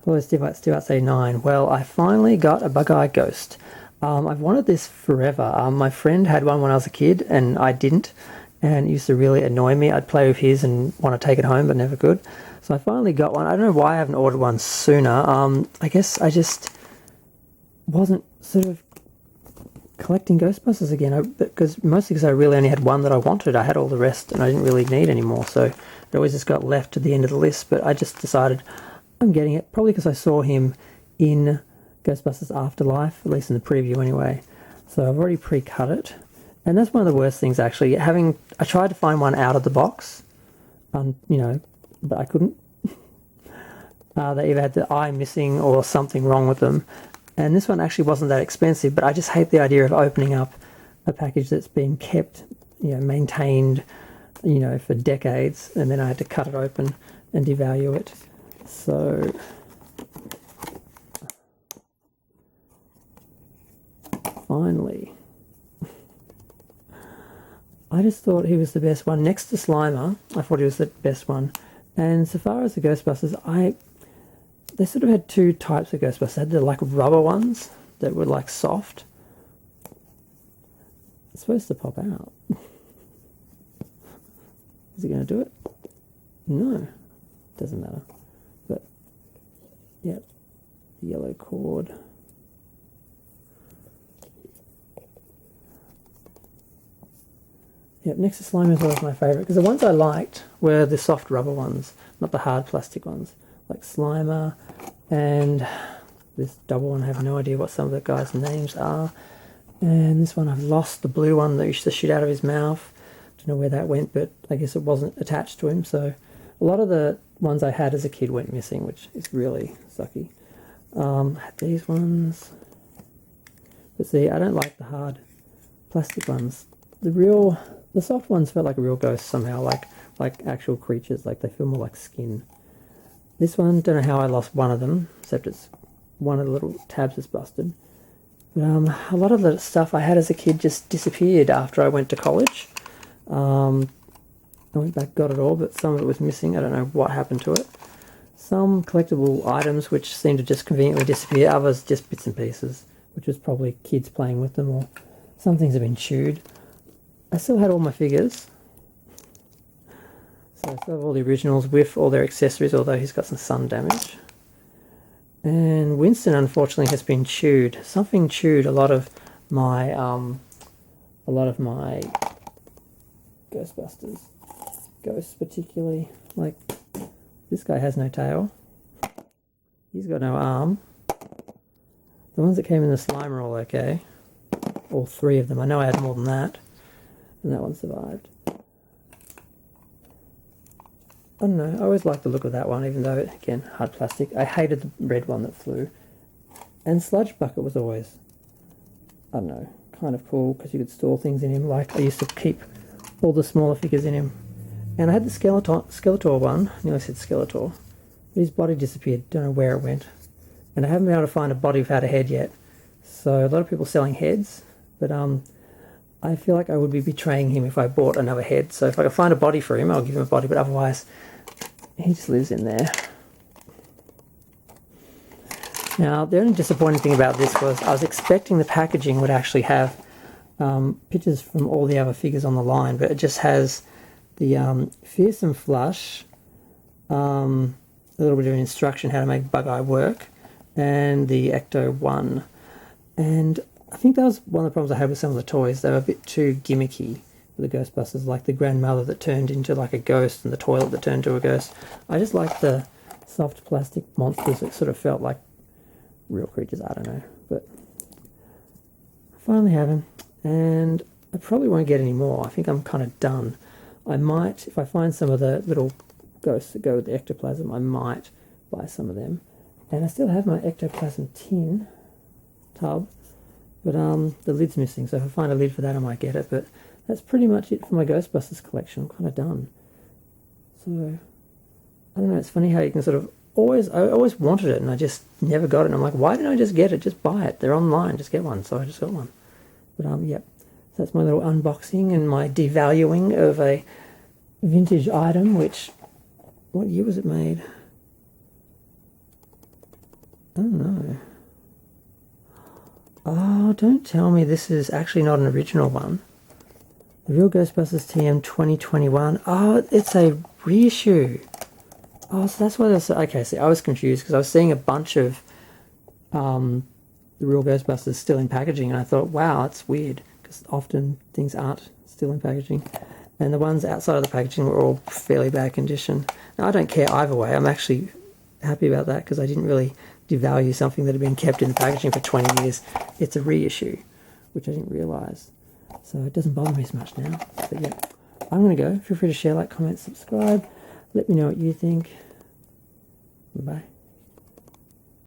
Hello, Steve say 9. Well, I finally got a bug-eye ghost. I've wanted this forever. My friend had one when I was a kid, and I didn't, and it used to really annoy me. I'd play with his and want to take it home, but never could. So I finally got one. I don't know why I haven't ordered one sooner. I guess I just wasn't sort of collecting Ghostbusters again, mostly because I really only had one that I wanted. I had all the rest, and I didn't really need anymore, so it always just got left to the end of the list. But I just decided I'm getting it, probably because I saw him in Ghostbusters Afterlife, at least in the preview anyway. So I've already pre-cut it. And that's one of the worst things, actually. I tried to find one out of the box, but I couldn't. They either had the eye missing or something wrong with them. And this one actually wasn't that expensive, but I just hate the idea of opening up a package that's been kept, maintained, for decades, and then I had to cut it open and devalue it. So finally, I just thought he was the best one. Next to Slimer, I thought he was the best one. And so far as the Ghostbusters, they sort of had two types of Ghostbusters. They had the like rubber ones that were like soft. It's supposed to pop out. Is he going to do it? No. Doesn't matter. But, yep. Yellow cord. Yep, next to Slime is always my favourite, because the ones I liked were the soft rubber ones, not the hard plastic ones, like Slimer and this double one. I have no idea what some of the guys' names are. And this one I've lost, the blue one that used to shoot out of his mouth. Don't know where that went, but I guess it wasn't attached to him. So a lot of the ones I had as a kid went missing, which is really sucky. I had these ones. But see, I don't like the hard plastic ones. The soft ones felt like a real ghost somehow, like actual creatures, like they feel more like skin. This one, don't know how I lost one of them, except it's one of the little tabs is busted. But a lot of the stuff I had as a kid just disappeared after I went to college. I went back, got it all, but some of it was missing. I don't know what happened to it. Some collectible items which seemed to just conveniently disappear, others just bits and pieces, which was probably kids playing with them, or some things have been chewed. I still had all my figures. So I still have all the originals with all their accessories, although he's got some sun damage. And Winston, unfortunately, has been chewed. Something chewed a lot of my Ghostbusters. Ghosts particularly. Like, this guy has no tail. He's got no arm. The ones that came in the slime are all okay. All three of them. I know I had more than that. And that one survived. I don't know, I always liked the look of that one, even though, again, hard plastic. I hated the red one that flew. And Sludge Bucket was always, I don't know, kind of cool, because you could store things in him. Like, I used to keep all the smaller figures in him. And I had the Skeletor one. I nearly said Skeletor. But his body disappeared. Don't know where it went. And I haven't been able to find a body without a head yet. So a lot of people selling heads. But I feel like I would be betraying him if I bought another head. So if I can find a body for him, I'll give him a body. But otherwise, he just lives in there. Now, the only disappointing thing about this was I was expecting the packaging would actually have pictures from all the other figures on the line, but it just has the Fearsome Flush, a little bit of instruction how to make Bug-Eye work, and the Ecto-1. And I think that was one of the problems I had with some of the toys. They were a bit too gimmicky for the Ghostbusters, like the grandmother that turned into like a ghost and the toilet that turned into a ghost. I just like the soft plastic monsters that sort of felt like real creatures. I don't know, but I finally have him, and I probably won't get any more. I think I'm kind of done. I might, if I find some of the little ghosts that go with the ectoplasm, I might buy some of them. And I still have my ectoplasm tin tub, but the lid's missing, so if I find a lid for that I might get it. But that's pretty much it for my Ghostbusters collection. I'm kind of done. So, I don't know, it's funny how you can sort of I always wanted it and I just never got it. And I'm like, why didn't I just get it? Just buy it. They're online, just get one. So I just got one. But yep. So that's my little unboxing and my devaluing of a vintage item, which, what year was it made? Oh no. Oh, don't tell me this is actually not an original one. The Real Ghostbusters TM 2021. Oh, it's a reissue. Oh, so that's what I was... Okay, see, I was confused because I was seeing a bunch of the Real Ghostbusters still in packaging, and I thought, wow, that's weird, because often things aren't still in packaging. And the ones outside of the packaging were all fairly bad condition. Now, I don't care either way. I'm actually happy about that because I didn't really devalue something that had been kept in the packaging for 20 years. It's a reissue, which I didn't realise. So it doesn't bother me as much now. But yeah, I'm going to go. Feel free to share, like, comment, subscribe. Let me know what you think. Bye.